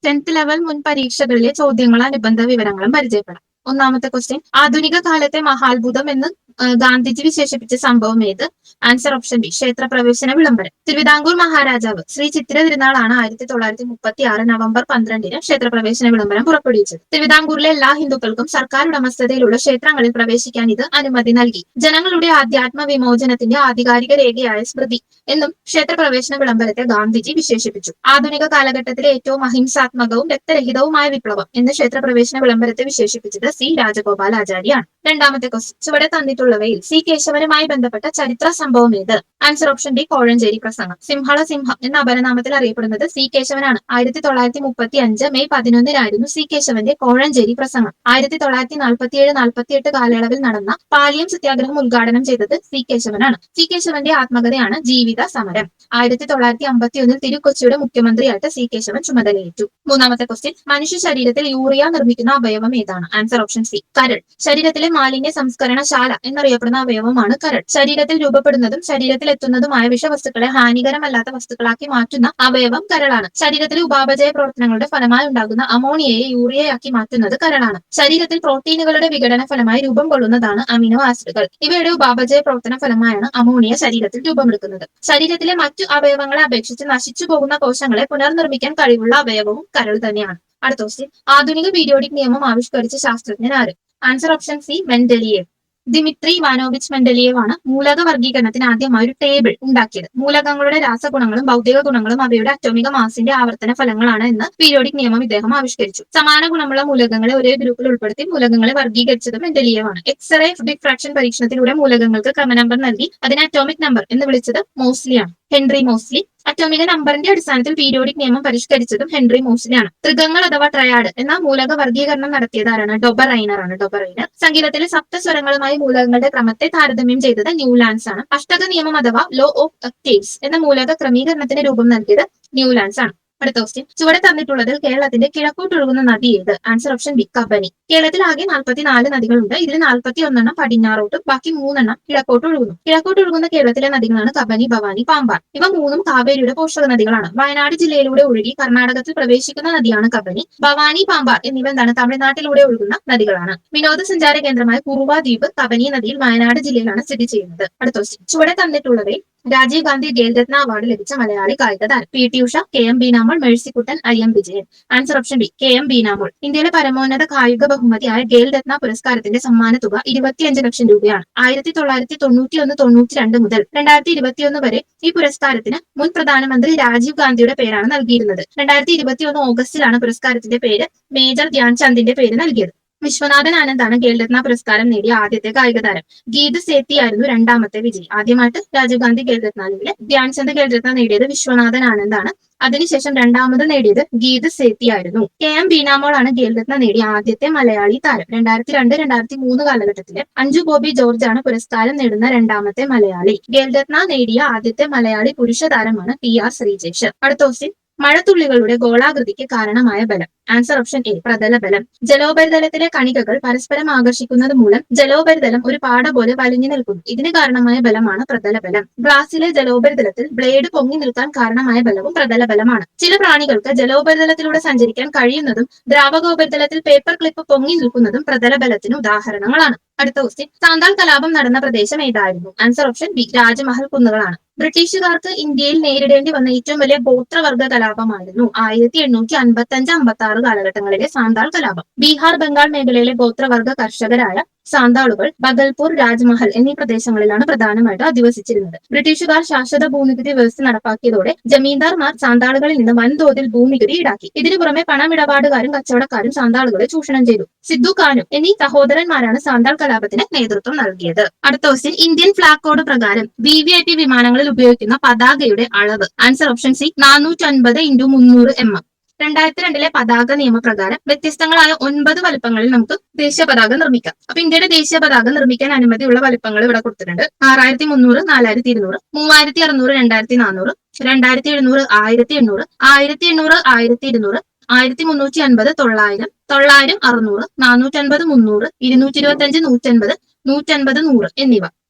10th level മുൻ പരീക്ഷകളിലെ ചോദ്യങ്ങളും അനുബന്ധ വിവരങ്ങളും പരിചയപ്പെടാം. ഒന്നാമത്തെ ക്വസ്റ്റ്യൻ, ആധുനിക കാലത്തെ മഹാത്ഭുതം എന്ന് ഗാന്ധിജി വിശേഷിപ്പിച്ച സംഭവം ഏത്? ആൻസർ ഓപ്ഷൻ ബി, ക്ഷേത്രപ്രവേശന വിളംബരം. തിരുവിതാംകൂർ മഹാരാജാവ് ശ്രീ ചിത്തിര തിരുനാളാണ് 1936 നവംബർ 12-ന് ക്ഷേത്രപ്രവേശന വിളംബരം പുറപ്പെടുവിച്ചത്. തിരുവിതാംകൂറിലെ എല്ലാ ഹിന്ദുക്കൾക്കും സർക്കാർ ഉടമസ്ഥതയിലുള്ള ക്ഷേത്രങ്ങളിൽ പ്രവേശിക്കാൻ ഇത് അനുമതി നൽകി. ജനങ്ങളുടെ ആധ്യാത്മ വിമോചനത്തിന്റെ ആധികാരിക രേഖയായ സ്മൃതി എന്നും ക്ഷേത്രപ്രവേശന വിളംബരത്തെ ഗാന്ധിജി വിശേഷിപ്പിച്ചു. ആധുനിക കാലഘട്ടത്തിലെ ഏറ്റവും അഹിംസാത്മകവും രക്തരഹിതവുമായ വിപ്ലവം എന്ന് ക്ഷേത്രപ്രവേശന വിളംബരത്തെ വിശേഷിപ്പിച്ചത് സി രാജഗോപാലാചാര്യാണ്. രണ്ടാമത്തെ ക്വസ്റ്റ്യൻ, ചുവടെ തന്നിട്ടുള്ളവയിൽ സി കേശവനുമായി ബന്ധപ്പെട്ട ചരിത്ര സംഭവം ഏത്? ആൻസർ ഓപ്ഷൻ ഡി, കോഴഞ്ചേരി പ്രസംഗം. സിംഹള സിംഹം എന്ന അപരനാമത്തിൽ അറിയപ്പെടുന്നത് സി കേശവനാണ്. 1935 മെയ് 11-നായിരുന്നു സി കേശവന്റെ കോഴഞ്ചേരി പ്രസംഗം. 1947-48 കാലയളവിൽ നടന്ന പാലിയം സത്യാഗ്രഹം ഉദ്ഘാടനം ചെയ്തത് സി കേശവനാണ്. സി കേശവന്റെ ആത്മകഥയാണ് ജീവിത സമരം. 1951 തിരുക്കൊച്ചിയുടെ മുഖ്യമന്ത്രിയായിട്ട് സി കേശവൻ ചുമതലയേറ്റു. മൂന്നാമത്തെ ക്വസ്റ്റ്യൻ, മനുഷ്യ ശരീരത്തിൽ യൂറിയ നിർമ്മിക്കുന്ന അവയവം ഏതാണ്? ആൻസർ ഓപ്ഷൻ സി, കരൾ. ശരീരത്തിലെ മാലിന്യ സംസ്കരണശാല എന്നറിയപ്പെടുന്ന അവയവമാണ് കരൾ. ശരീരത്തിൽ രൂപപ്പെടുന്നതും ശരീരത്തിൽ എത്തുന്നതുമായ വിഷവസ്തുക്കളെ ഹാനികരമല്ലാത്ത വസ്തുക്കളാക്കി മാറ്റുന്ന അവയവം കരളാണ്. ശരീരത്തിലെ ഉപാപചയ പ്രവർത്തനങ്ങളുടെ ഫലമായി ഉണ്ടാകുന്ന അമോണിയയെ യൂറിയയാക്കി മാറ്റുന്നത് കരളാണ്. ശരീരത്തിൽ പ്രോട്ടീനുകളുടെ വിഘടന ഫലമായി രൂപം കൊള്ളുന്നതാണ് അമിനോ ആസിഡുകൾ. ഇവയുടെ ഉപാപചയ പ്രവർത്തന ഫലമായാണ് അമോണിയ ശരീരത്തിൽ രൂപമെടുക്കുന്നത്. ശരീരത്തിലെ മറ്റു അവയവങ്ങളെ അപേക്ഷിച്ച് നശിച്ചു പോകുന്ന കോശങ്ങളെ പുനർനിർമ്മിക്കാൻ കഴിവുള്ള അവയവവും കരൾ തന്നെയാണ്. അടുത്ത ക്വസ്റ്റ്യൻ, ആധുനിക പീരിയോഡിക് നിയമം ആവിഷ്കരിച്ച ശാസ്ത്രജ്ഞൻ ആര്? Answer option C, Mendeleev. Dmitri Ivanovich Mendeleev ആണ് മൂലക വർഗീകരണത്തിന് ആദ്യമായി ഒരു ടേബിൾ ഉണ്ടാക്കിയത്. മൂലകങ്ങളുടെ രാസഗുണങ്ങളും ഭൗതിക ഗുണങ്ങളും അവയുടെ അറ്റോമിക മാസിന്റെ ആവർത്തന ഫലങ്ങളാണ് എന്ന് പീരിയോഡിക് നിയമം ഇദ്ദേഹം ആവിഷ്കരിച്ചു. സമാന ഗുണമുള്ള മൂലകങ്ങളെ ഒരേ ഗ്രൂപ്പിൽ ഉൾപ്പെടുത്തി മൂലകങ്ങളെ വർഗീകരിച്ചത് മെൻഡലിയേവ് ആണ്. എക്സ്റേ ഡിഫ്രാക്ഷൻ പരീക്ഷണത്തിലൂടെ മൂലകങ്ങൾക്ക് ക്രമനമ്പർ നൽകി അതിനെ അറ്റോമിക് നമ്പർ എന്ന് വിളിച്ചത് മോസ്ലിയാണ്, ഹെൻറി മോസ്ലി. അറ്റോമിക നമ്പറിന്റെ അടിസ്ഥാനത്തിൽ പീരിയോഡിക് നിയമം പരിഷ്കരിച്ചതും ഹെൻറി മോസ്ലിയാണ്. ത്രികങ്ങൾ അഥവാ ട്രയാഡ് എന്ന മൂലക വർഗീകരണം നടത്തിയതാരാണ്? ഡൊബറൈനർ ആണ്. ഡൊബറൈനർ. സംഗീതത്തിലെ സപ്തസ്വരങ്ങളുമായി മൂലകങ്ങളുടെ ക്രമത്തെ താരതമ്യം ചെയ്തത് ന്യൂലാൻഡ്സ് ആണ്. അഷ്ടക നിയമം അഥവാ ലോ ഓഫ് ഒക്ടേവ്സ് എന്ന മൂലക ക്രമീകരണത്തിന് രൂപം നൽകിയത് ന്യൂലാൻഡ്സ് ആണ്. അടുത്ത ക്വസ്റ്റ്യൻ, ചുവടെ തന്നിട്ടുള്ളതിൽ കേരളത്തിന്റെ കിഴക്കോട്ടൊഴുകുന്ന നദി ഏത്? Answer option B, Kabani. കേരളത്തിൽ ആകെ 44 നദികളുണ്ട്. ഇതിൽ 41 പടിഞ്ഞാറോട്ടും ബാക്കി 3 കിഴക്കോട്ട് ഒഴുകുന്നു. കിഴക്കോട്ടൊഴുകുന്ന കേരളത്തിലെ നദികളാണ് കബനി, ഭവാനി, പാമ്പാർ. ഇവ മൂന്നും കാവേരിയുടെ പോഷക നദികളാണ്. വയനാട് ജില്ലയിലൂടെ ഒഴുകി കർണാടകത്തിൽ പ്രവേശിക്കുന്ന നദിയാണ് കബനി. ഭവാനി, പാമ്പാർ എന്നിവ തമിഴ്നാട്ടിലൂടെ ഒഴുകുന്ന നദികളാണ്. വിനോദസഞ്ചാര കേന്ദ്രമായ കുറുവ ദ്വീപ് കബനി നദിയിൽ വയനാട് ജില്ലയിലാണ് സ്ഥിതി ചെയ്യുന്നത്. അടുത്ത ക്വസ്റ്റ്യൻ, ചുവടെ തന്നിട്ടുള്ളവയിൽ രാജീവ് ഗാന്ധി ഖേൽരത്ന അവാർഡ് ലഭിച്ച മലയാളി കായിക താരം? P T Usha, K M Beenamol, Mercykuttan, I M Vijayan. Answer option B, K M Beenamol. ഇന്ത്യയിലെ പരമോന്നത കായിക ബഹുമതിയായ ഖേൽരത്ന പുരസ്കാരത്തിന്റെ സമ്മാന തുക 25 ലക്ഷം രൂപയാണ്. 1991-92 മുതൽ 2021 വരെ ഈ പുരസ്കാരത്തിന് മുൻ പ്രധാനമന്ത്രി രാജീവ് ഗാന്ധിയുടെ പേരാണ് നൽകിയിരുന്നത്. 2021 ഓഗസ്റ്റിലാണ് പുരസ്കാരത്തിന്റെ പേര് മേജർ ധ്യാൻചന്ദിന്റെ പേര് നൽകിയത്. വിശ്വനാഥൻ ആനന്ദാണ് ഖേൽരത്ന പുരസ്കാരം നേടിയ ആദ്യത്തെ കായിക താരം. ഗീത് സേത്തി ആയിരുന്നു രണ്ടാമത്തെ വിജയി. ആദ്യമായിട്ട് രാജീവ് ഗാന്ധി ഖേൽരത്ന അല്ലെങ്കിൽ ധ്യാൻചന്ദ് ഖേൽരത്ന നേടിയത് വിശ്വനാഥൻ ആനന്ദാണ്. അതിനുശേഷം രണ്ടാമത് നേടിയത് ഗീത് സേത്തി ആയിരുന്നു. കെ എം ബീനാമോൾ ആണ് ഖേൽരത്ന നേടിയ ആദ്യത്തെ മലയാളി താരം. 2002-2003 കാലഘട്ടത്തില് അഞ്ജു ബോബി ജോർജ് ആണ് പുരസ്കാരം നേടുന്ന രണ്ടാമത്തെ മലയാളി. ഖേൽരത്ന നേടിയ ആദ്യത്തെ മലയാളി പുരുഷ താരമാണ് ടി ആർ ശ്രീജേഷ്. അടുത്ത ക്വസ്റ്റ്യൻ, മഴത്തുള്ളികളുടെ ഗോളാകൃതിക്ക് കാരണമായ ബലം? ആൻസർ ഓപ്ഷൻ എ, പ്രതലബലം. ജലോപരിതലത്തിലെ കണികകൾ പരസ്പരം ആകർഷിക്കുന്നത് മൂലം ജലോപരിതലം ഒരു പാട പോലെ വലിഞ്ഞു നിൽക്കുന്നു. ഇതിന് കാരണമായ ബലമാണ് പ്രതലബലം. ഗ്ലാസിലെ ജലോപരിതലത്തിൽ ബ്ലേഡ് പൊങ്ങി നിൽക്കാൻ കാരണമായ ബലവും പ്രതലബലമാണ്. ചില പ്രാണികൾക്ക് ജലോപരിതലത്തിലൂടെ സഞ്ചരിക്കാൻ കഴിയുന്നതും ദ്രാവകോപരിതലത്തിൽ പേപ്പർ ക്ലിപ്പ് പൊങ്ങി നിൽക്കുന്നതും പ്രതലബലത്തിന് ഉദാഹരണങ്ങളാണ്. അടുത്ത ക്വസ്റ്റ്യൻ, സാന്താൾ കലാപം നടന്ന പ്രദേശം ഏതായിരുന്നു? ആൻസർ ഓപ്ഷൻ ബി, രാജ്മഹൽ കുന്നുകളാണ്. ബ്രിട്ടീഷുകാർക്ക് ഇന്ത്യയിൽ നേരിടേണ്ടി വന്ന ഏറ്റവും വലിയ ഗോത്രവർഗ കലാപമായിരുന്നു 1855-56 കാലഘട്ടങ്ങളിലെ സാന്താൾ കലാപം. ബീഹാർ, ബംഗാൾ മേഖലയിലെ ഗോത്രവർഗ കർഷകരായ സാന്താളുകൾ ബഗൽപൂർ, രാജ്മഹൽ എന്നീ പ്രദേശങ്ങളിലാണ് പ്രധാനമായിട്ട് അധിവസിച്ചിരുന്നത്. ബ്രിട്ടീഷുകാർ ശാശ്വത ഭൂനികുതി വ്യവസ്ഥ നടപ്പാക്കിയതോടെ ജമീന്ദാർമാർ സാന്താളുകളിൽ നിന്ന് വൻതോതിൽ ഭൂനികുതി ഈടാക്കി. ഇതിനു പുറമെ പണമിടപാടുകാരും കച്ചവടക്കാരും സാന്താളുകളെ ചൂഷണം ചെയ്തു. സിദ്ദു കാനും എന്നീ സഹോദരന്മാരാണ് സാന്താൾ കലാപത്തിന് നേതൃത്വം നൽകിയത്. അടുത്ത ക്വസ്റ്റ്യൻ, ഇന്ത്യൻ ഫ്ലാഗ് കോഡ് പ്രകാരം VVIP വിമാനങ്ങളിൽ ഉപയോഗിക്കുന്ന പതാകയുടെ അളവ്? Answer option C, 450x300 mm. 2002 പതാക നിയമപ്രകാരം വ്യത്യസ്തങ്ങളായ 9 വലുപ്പങ്ങളിൽ നമുക്ക് ദേശീയ പതാക നിർമ്മിക്കാം. അപ്പൊ ഇന്ത്യയുടെ ദേശീയ പതാക നിർമ്മിക്കാൻ അനുമതിയുള്ള വലുപ്പങ്ങൾ ഇവിടെ കൊടുത്തിട്ടുണ്ട്. 6300, 4200, 3600, 2400, 2700, 1800, 1800, 1200, 1350, 900, 900, 600, 450, 300, 225, 150, 150, 100 എന്നിവ.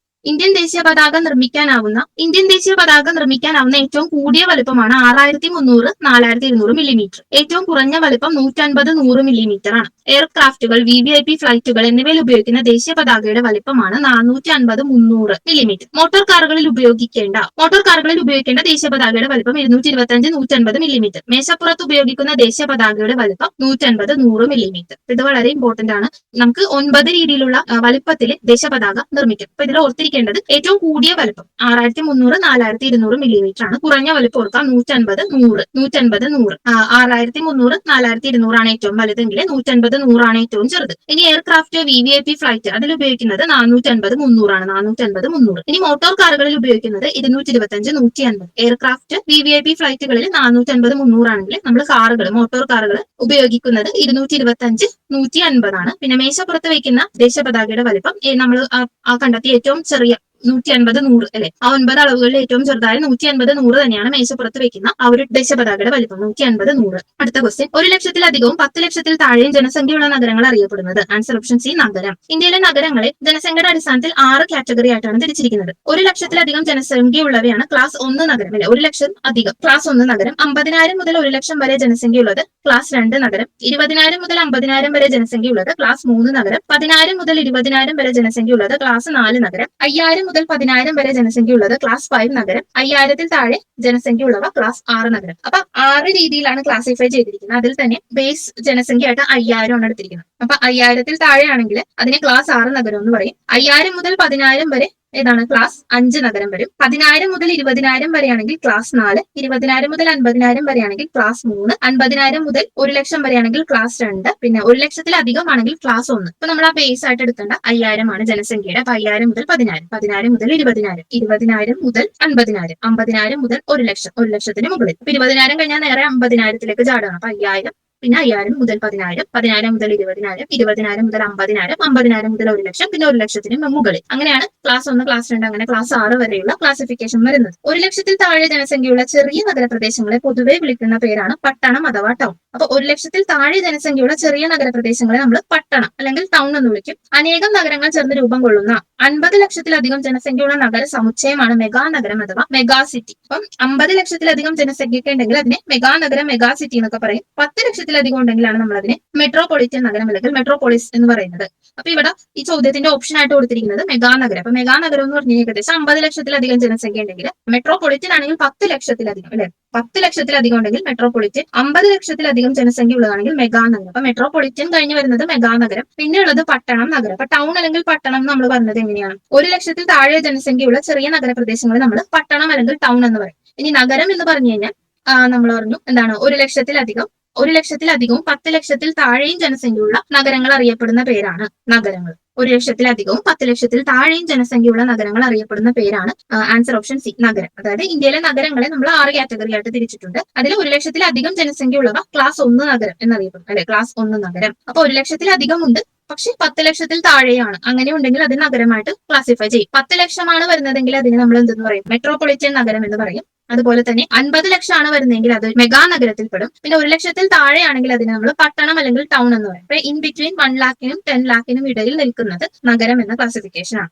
ഇന്ത്യൻ ദേശീയ പതാക നിർമ്മിക്കാനാവുന്ന ഏറ്റവും കൂടിയ വലുപ്പമാണ് 6300 4200 മില്ലിമീറ്റർ. ഏറ്റവും കുറഞ്ഞ വലുപ്പം 150 100 മില്ലിമീറ്റർ ആണ്. എയർക്രാഫ്റ്റുകൾ, VVIP ഫ്ലൈറ്റുകൾ എന്നിവയിൽ ഉപയോഗിക്കുന്ന ദേശീയ പതാകയുടെ വലുപ്പമാണ് 450 300 മില്ലിമീറ്റർ. മോട്ടോർ കാറുകളിൽ ഉപയോഗിക്കേണ്ട ദേശീയ പതാകയുടെ വലുപ്പം 225 150 മില്ലിമീറ്റർ. മേശപ്പുറത്ത് ഉപയോഗിക്കുന്ന ദേശീയ പതാകയുടെ വലുപ്പം 150 100 മില്ലിമീറ്റർ. ഇത് വളരെ ഇമ്പോർട്ടന്റ് ആണ്. നമുക്ക് 9 രീതിയിലുള്ള വലുപ്പത്തിൽ ദേശീയ പതാക നിർമ്മിക്കും. അപ്പൊ ഇതിൽ ഓർത്തിരിക്കേണ്ടത് ഏറ്റവും കൂടിയ വലുപ്പം 6300 4200 മില്ലിമീറ്റർ ആണ്. കുറഞ്ഞ വലുപ്പം ഓർക്കാം 150 100 6300 4200 ആണ് ഏറ്റവും വലുതെങ്കിൽ 150 100 ആണ് ഏറ്റവും ചെറുത്. ഇനി എയർക്രാഫ്റ്റ്, VVIP ഫ്ലൈറ്റ് അതിൽ ഉപയോഗിക്കുന്നത് 450 300 ആണ്. 450 300. ഇനി മോട്ടോർ കാറുകളിൽ ഉപയോഗിക്കുന്നത് 225 150. എയർക്രാഫ്റ്റ്, VVIP ഫ്ലൈറ്റുകളിൽ 450 300 ആണെങ്കിൽ നമ്മൾ മോട്ടോർ കാറുകൾ ഉപയോഗിക്കുന്നത് 225 150 ആണ്. പിന്നെ മേശപ്പുറത്ത് വയ്ക്കുന്ന ദേശീയ പതാകയുടെ വലിപ്പം നമ്മൾ കണ്ടെത്തിയ ഏറ്റവും ചെറിയ 150 100 അല്ലെ, ആ 9 അളവുകളിൽ ഏറ്റവും ചെറുതായ 150 100 തന്നെയാണ് മേശപ്പുറത്ത് വെക്കുന്ന ആ ഒരു ദേശീയ പതാകയുടെ വലിപ്പം 150 100. അടുത്ത ക്വസ്റ്റ്യൻ, 1 ലക്ഷത്തിലധികവും 10 ലക്ഷത്തിൽ താഴെയും ജനസംഖ്യയുള്ള നഗരങ്ങൾ അറിയപ്പെടുന്നത്. ആൻസർ ഓപ്ഷൻ സി നഗരം. ഇന്ത്യയിലെ നഗരങ്ങളെ ജനസംഖ്യയുടെ അടിസ്ഥാനത്തിൽ 6 കാറ്റഗറി ആയിട്ടാണ് തിരിച്ചിരിക്കുന്നത്. 1 ലക്ഷത്തിലധികം ജനസംഖ്യയുള്ളവയാണ് ക്ലാസ് 1 നഗരം അല്ലെ. 1 ലക്ഷം അധികം ക്ലാസ് 1 നഗരം. 50,000 മുതൽ 1 ലക്ഷം വരെ ജനസംഖ്യയുള്ളത് ക്ലാസ് 2 നഗരം. 20,000 മുതൽ 50,000 വരെ ജനസംഖ്യയുള്ളത് ക്ലാസ് 3 നഗരം. 10,000 മുതൽ 20,000 വരെ ജനസംഖ്യയുള്ളത് ക്ലാസ് 4 നഗരം. 5,000 മുതൽ 10,000 വരെ ജനസംഖ്യയുള്ളത് ക്ലാസ് 5 നഗരം. 5,000-ൽ താഴെ ജനസംഖ്യയുള്ളവ ക്ലാസ് 6 നഗരം. അപ്പൊ 6 രീതിയിലാണ് ക്ലാസിഫൈ ചെയ്തിരിക്കുന്നത്. അതിൽ തന്നെ ബേസ് ജനസംഖ്യയായിട്ട് 5,000 ആണ് എടുത്തിരിക്കുന്നത്. അപ്പൊ 5,000-ൽ താഴെയാണെങ്കിൽ അതിനെ ക്ലാസ് 6 നഗരം എന്ന് പറയും. 5,000 മുതൽ 10,000 വരെ ഏതാണ് ക്ലാസ് 5 നഗരം വരും. 10,000 മുതൽ 20,000 വരെയാണെങ്കിൽ ക്ലാസ് 4. 20,000 മുതൽ 50,000 വരെയാണെങ്കിൽ ക്ലാസ് 3. 50,000 മുതൽ 1 ലക്ഷം വരെയാണെങ്കിൽ ക്ലാസ് 2. പിന്നെ 1 ലക്ഷത്തിലധികം ആണെങ്കിൽ ക്ലാസ് 1. ഇപ്പൊ നമ്മൾ ആ ബേസ് ആയിട്ട് എടുക്കേണ്ട 5,000 ആണ് ജനസംഖ്യയുടെ. അപ്പൊ 5,000 മുതൽ 10,000, 10,000 മുതൽ 20,000, 20,000 മുതൽ 50,000, 50,000 മുതൽ 1 ലക്ഷം, 1 ലക്ഷത്തിന് മുകളിൽ. ഇപ്പൊ 20,000 കഴിഞ്ഞാൽ നേരെ 50,000-ലേക്ക് ചാടുകയാണ്. അപ്പൊ 5,000, പിന്നെ 5,000 മുതൽ 10,000, 10,000 മുതൽ 20,000, 20,000 മുതൽ 50,000, 50,000 മുതൽ 1 ലക്ഷം, പിന്നെ 1 ലക്ഷത്തിന് മുകളിൽ. അങ്ങനെയാണ് ക്ലാസ് 1, ക്ലാസ് 2, അങ്ങനെ ക്ലാസ് 6 വരെയുള്ള ക്ലാസിഫിക്കേഷൻ വരുന്നത്. 1 ലക്ഷത്തിൽ താഴെ ജനസംഖ്യയുള്ള ചെറിയ നഗരപ്രദേശങ്ങളെ പൊതുവെ വിളിക്കുന്ന പേരാണ് പട്ടണം അഥവാ ടൗൺ. അപ്പൊ 1 ലക്ഷത്തിൽ താഴെ ജനസംഖ്യയുള്ള ചെറിയ നഗരപ്രദേശങ്ങളെ നമ്മൾ പട്ടണം അല്ലെങ്കിൽ ടൗൺ എന്ന് വിളിക്കും. അനേകം നഗരങ്ങൾ ചേർന്ന് രൂപം കൊള്ളുന്ന 50 ലക്ഷത്തിലധികം ജനസംഖ്യയുള്ള നഗര സമുച്ചയമാണ് മെഗാ നഗരം അഥവാ മെഗാ സിറ്റി. അപ്പം 50 ലക്ഷത്തിലധികം ജനസംഖ്യയൊക്കെ ഉണ്ടെങ്കിൽ അതിനെ മെഗാ നഗരം, മെഗാ സിറ്റി എന്നൊക്കെ പറയും. 10 ലക്ഷത്തിലധികം ഉണ്ടെങ്കിലാണ് നമ്മൾ അതിനെ മെട്രോപൊളിറ്റൻ നഗരം അല്ലെങ്കിൽ മെട്രോപോളിസ് എന്ന് പറയുന്നത്. അപ്പൊ ഇവിടെ ഈ ചോദ്യത്തിന്റെ ഓപ്ഷൻ ആയിട്ട് കൊടുത്തിരിക്കുന്നത് മെഗാ നഗരം. അപ്പൊ മെഗാ നഗരം എന്ന് പറഞ്ഞാൽ ഏകദേശം 50 ലക്ഷത്തിലധികം ജനസംഖ്യ ഉണ്ടെങ്കിൽ, മെട്രോപൊളിറ്റൻ ആണെങ്കിൽ 10 ലക്ഷത്തിലധികം അല്ലെ, 10 ലക്ഷത്തിലധികം ഉണ്ടെങ്കിൽ മെട്രോപൊളിറ്റൻ, 50 ലക്ഷത്തിലധികം ജനസംഖ്യ ഉള്ളതാണെങ്കിൽ മെഗാ നഗരം. അപ്പൊ മെട്രോപൊളിറ്റൻ കഴിഞ്ഞ് വരുന്നത് മെഗാ നഗരം, പിന്നെ ഉള്ളത് പട്ടണം നഗരം. അപ്പൊ ടൗൺ അല്ലെങ്കിൽ പട്ടണം നമ്മൾ പറഞ്ഞത് എങ്ങനെയാണ്? 1 ലക്ഷത്തിൽ താഴെ ജനസംഖ്യയുള്ള ചെറിയ നഗരപ്രദേശങ്ങളെ നമ്മൾ പട്ടണം അല്ലെങ്കിൽ ടൗൺ എന്ന് പറയും. ഇനി നഗരം എന്ന് പറഞ്ഞു കഴിഞ്ഞാൽ നമ്മൾ പറഞ്ഞു എന്താണ്, 1 ലക്ഷത്തിലധികവും 10 ലക്ഷത്തിൽ താഴെയും ജനസംഖ്യയുള്ള നഗരങ്ങൾ അറിയപ്പെടുന്ന പേരാണ് നഗരങ്ങൾ. 1 ലക്ഷത്തിലധികവും 10 ലക്ഷത്തിൽ താഴെയും ജനസംഖ്യയുള്ള നഗരങ്ങൾ അറിയപ്പെടുന്ന പേരാണ് ആൻസർ ഓപ്ഷൻ സി നഗരം. അതായത് ഇന്ത്യയിലെ നഗരങ്ങളെ നമ്മൾ 6 കാറ്റഗറി ആയിട്ട് തിരിച്ചിട്ടുണ്ട്. അതിൽ 1 ലക്ഷത്തിലധികം ജനസംഖ്യ ഉള്ളവ ക്ലാസ് 1 നഗരം എന്നറിയപ്പെടും അല്ലെ, ക്ലാസ് 1 നഗരം. അപ്പൊ 1 ലക്ഷത്തിലധികം ഉണ്ട്, പക്ഷെ 10 ലക്ഷത്തിൽ താഴെയാണ്, അങ്ങനെ ഉണ്ടെങ്കിൽ അത് നഗരമായിട്ട് ക്ലാസിഫൈ ചെയ്യും. 10 ലക്ഷമാണ് വരുന്നതെങ്കിൽ അതിന് നമ്മൾ എന്തെന്ന് പറയും? മെട്രോപൊളിറ്റൻ നഗരം എന്ന് പറയും. അതുപോലെ തന്നെ 50 ലക്ഷമാണ് വരുന്നതെങ്കിൽ അത് മെഗാ നഗരത്തിൽ പെടും. പിന്നെ 1 ലക്ഷത്തിൽ താഴെയാണെങ്കിൽ അതിന് നമ്മൾ പട്ടണം അല്ലെങ്കിൽ ടൗൺ എന്ന് പറയും. ഇൻ ബിറ്റ്വീൻ 1 ലാഖിനും 10 ലാഖിനും ഇടയിൽ നിൽക്കുന്നത് നഗരം എന്ന ക്ലാസിഫിക്കേഷൻ ആണ്.